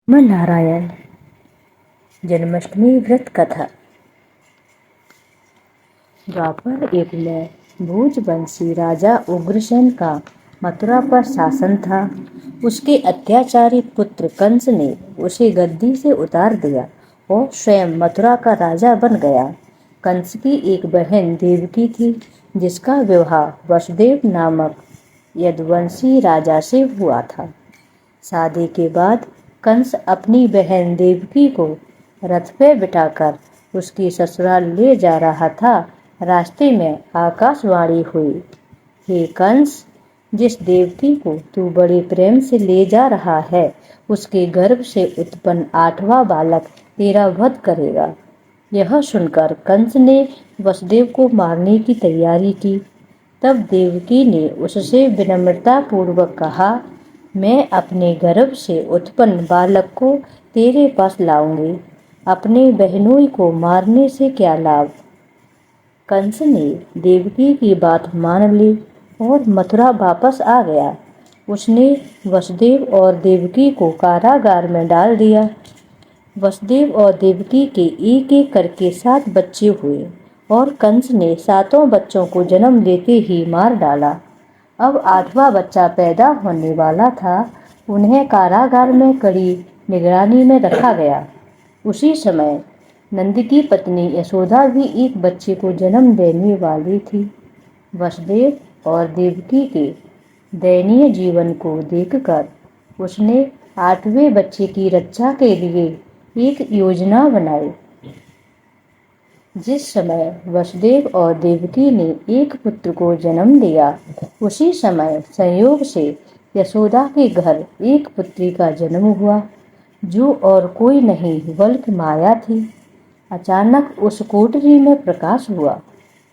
म नारायण जन्माष्टमी व्रत कथा। द्वापर युग में भोजवंशी राजा उग्रसेन का मथुरा पर शासन था। उसके अत्याचारी पुत्र कंस ने उसे गद्दी से उतार दिया और स्वयं मथुरा का राजा बन गया। कंस की एक बहन देवकी थी, जिसका विवाह वसुदेव नामक यदुवंशी राजा से हुआ था। शादी के बाद कंस अपनी बहन देवकी को रथ पे बिठाकर उसकी ससुराल ले जा रहा था। रास्ते में आकाशवाणी हुई, हे कंस, जिस देवकी को तू बड़े प्रेम से ले जा रहा है, उसके गर्भ से उत्पन्न 8वां बालक तेरा वध करेगा। यह सुनकर कंस ने वसुदेव को मारने की तैयारी की। तब देवकी ने उससे विनम्रता पूर्वक कहा, मैं अपने गर्भ से उत्पन्न बालक को तेरे पास लाऊंगी। अपने बहनोई को मारने से क्या लाभ। कंस ने देवकी की बात मान ली और मथुरा वापस आ गया। उसने वसुदेव और देवकी को कारागार में डाल दिया। वसुदेव और देवकी के एक एक करके 7 बच्चे हुए और कंस ने 7 बच्चों को जन्म देते ही मार डाला। अब 8वां बच्चा पैदा होने वाला था। उन्हें कारागार में कड़ी निगरानी में रखा गया। उसी समय नंद की पत्नी यशोदा भी एक बच्चे को जन्म देने वाली थी। वसुदेव और देवकी के दयनीय जीवन को देखकर उसने 8वें बच्चे की रक्षा के लिए एक योजना बनाई। जिस समय वसुदेव और देवकी ने एक पुत्र को जन्म दिया, उसी समय संयोग से यशोदा के घर एक पुत्री का जन्म हुआ, जो और कोई नहीं बल्कि माया थी। अचानक उस कोठरी में प्रकाश हुआ,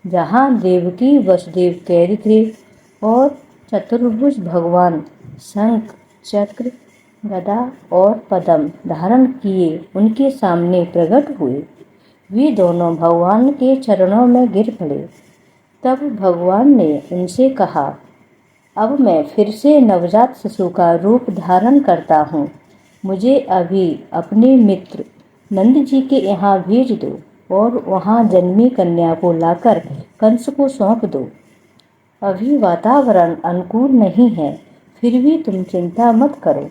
जहाँ देवकी वसुदेव कैद थे और चतुर्भुज भगवान शंख, चक्र, गदा और पद्म धारण किए उनके सामने प्रकट हुए। वे दोनों भगवान के चरणों में गिर पड़े। तब भगवान ने उनसे कहा, अब मैं फिर से नवजात शिशु का रूप धारण करता हूँ। मुझे अभी अपने मित्र नंद जी के यहाँ भेज दो और वहाँ जन्मी कन्या को लाकर कंस को सौंप दो। अभी वातावरण अनुकूल नहीं है, फिर भी तुम चिंता मत करो।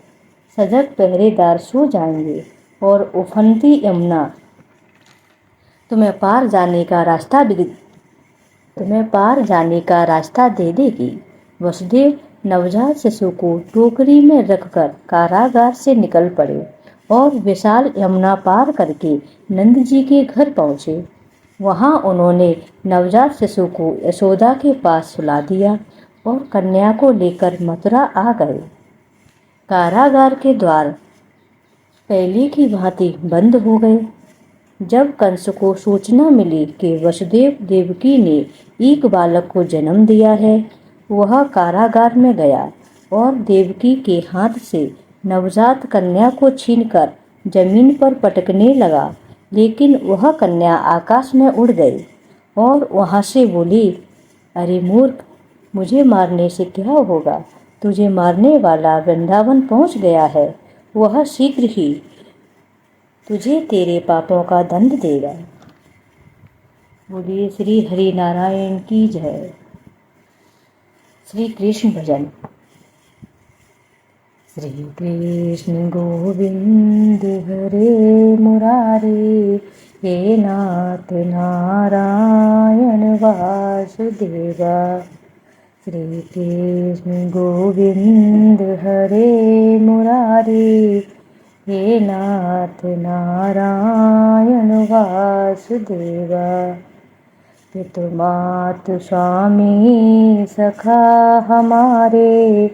सजग पहरेदार सो जाएंगे और उफनती यमुना तुम्हें पार जाने का रास्ता दे देगी। वसुदेव नवजात शिशु को टोकरी में रखकर कारागार से निकल पड़े और विशाल यमुना पार करके नंद जी के घर पहुँचे। वहाँ उन्होंने नवजात शिशु को यशोदा के पास सुला दिया और कन्या को लेकर मथुरा आ गए। कारागार के द्वार पहले की भांति बंद हो गए। जब कंस को सूचना मिली कि वसुदेव देवकी ने एक बालक को जन्म दिया है, वह कारागार में गया और देवकी के हाथ से नवजात कन्या को छीनकर जमीन पर पटकने लगा, लेकिन वह कन्या आकाश में उड़ गई और वहां से बोली, अरे मूर्ख, मुझे मारने से क्या होगा। तुझे मारने वाला वृंदावन पहुंच गया है। वह शीघ्र ही तुझे तेरे पापों का दंड देगा। बोलिए श्री हरि नारायण की जय। श्री कृष्ण भजन। श्री कृष्ण गोविंद हरे मुरारे, हे नाथ नारायण वासुदेवा। श्री कृष्ण गोविंद हरे मुरारे, हे नाथ नारायण वासुदेवा। पितु मातु स्वामी सखा हमारे,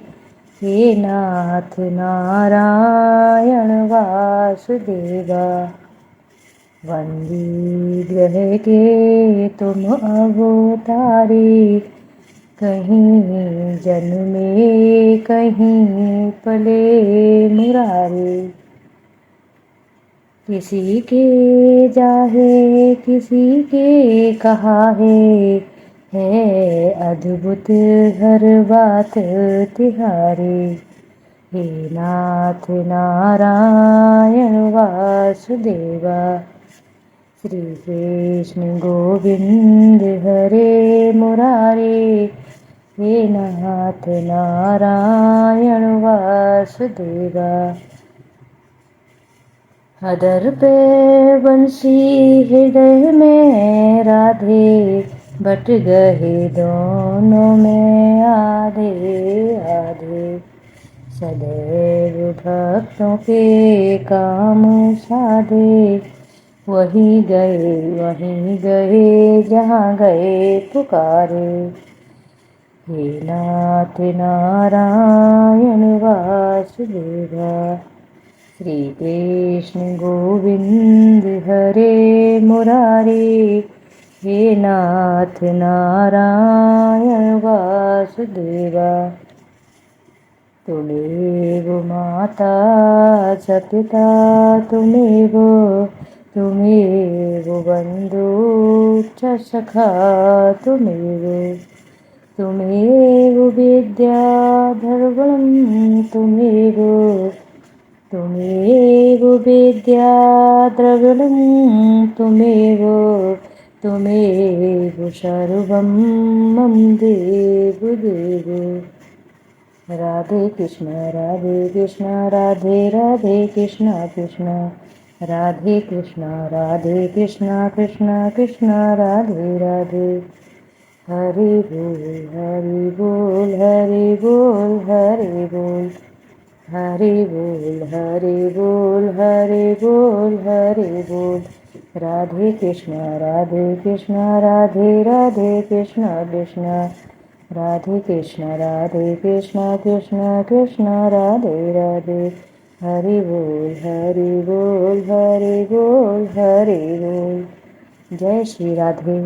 हे नाथ नारायण वासुदेवा। वंदी ग्रह के तुम अवतारे, कहीं जन्मे कहीं पले मुरारे। किसी के जाहे किसी के कहा है अद्भुत हर बात तिहारी। हे नाथ नारायण वासुदेवा। श्री कृष्ण गोविंद हरे मुरारे, हे नाथ नारायण वासुदेवा। अदर पे बंसी हृदय में राधे, बट गए दोनों में आधे आधे। सदैव भक्तों के काम साधे, वहीं गए जहाँ गए पुकारे। हे नाथ नारायण वासुदेवा। श्री कृष्ण गोविंद हरे मुरारे, हे नाथ नारायण वासुदेवा। तुमेव माता च पिता तुमेव बन्धु च सखा तुमेव विद्याधर्वणं तुमेव विद्याद्रविणं तुमेव सर्वं मम देव देव। राधे कृष्ण राधे राधे कृष्ण कृष्ण राधे कृष्ण कृष्ण कृष्ण राधे राधे। हरि बोल हरि बोल हरि बोल हरि बोल हरि बोल हरि बोल हरि बोल हरि बोल। राधे कृष्ण राधे राधे कृष्ण कृष्ण राधे कृष्ण कृष्ण कृष्ण राधे राधे। हरि बोल हरि बोल हरि बोल हरि बोल। जय श्री राधे।